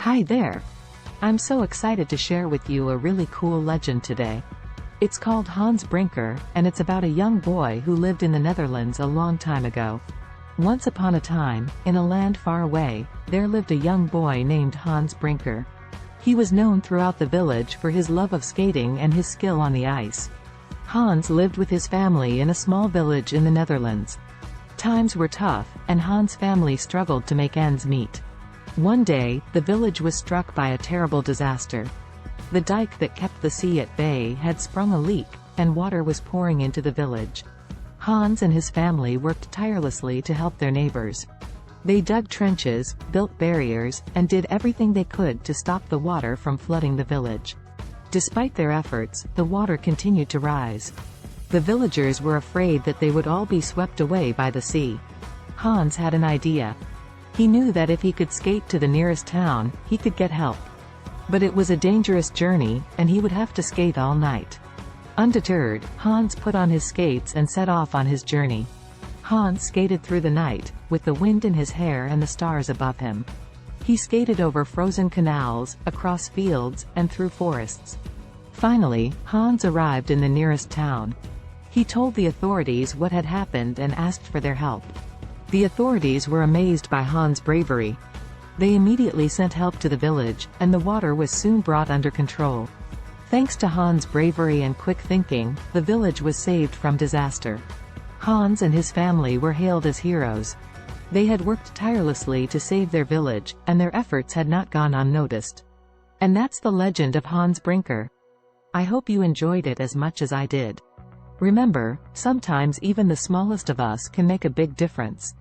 Hi there. I'm so excited to share with you a really cool legend today. It's called Hans Brinker, and it's about a young boy who lived in the Netherlands a long time ago. Once upon a time, in a land far away, there lived a young boy named Hans Brinker. He was known throughout the village for his love of skating and his skill on the ice. Hans lived with his family in a small village in the Netherlands. Times were tough, and Hans' family struggled to make ends meet. One day, the village was struck by a terrible disaster. The dike that kept the sea at bay had sprung a leak, and water was pouring into the village. Hans and his family worked tirelessly to help their neighbors. They dug trenches, built barriers, and did everything they could to stop the water from flooding the village. Despite their efforts, the water continued to rise. The villagers were afraid that they would all be swept away by the sea. Hans had an idea. He knew that if he could skate to the nearest town, he could get help. But it was a dangerous journey, and he would have to skate all night. Undeterred, Hans put on his skates and set off on his journey. Hans skated through the night, with the wind in his hair and the stars above him. He skated over frozen canals, across fields, and through forests. Finally, Hans arrived in the nearest town. He told the authorities what had happened and asked for their help. The authorities were amazed by Hans' bravery. They immediately sent help to the village, and the water was soon brought under control. Thanks to Hans' bravery and quick thinking, the village was saved from disaster. Hans and his family were hailed as heroes. They had worked tirelessly to save their village, and their efforts had not gone unnoticed. And that's the legend of Hans Brinker. I hope you enjoyed it as much as I did. Remember, sometimes even the smallest of us can make a big difference.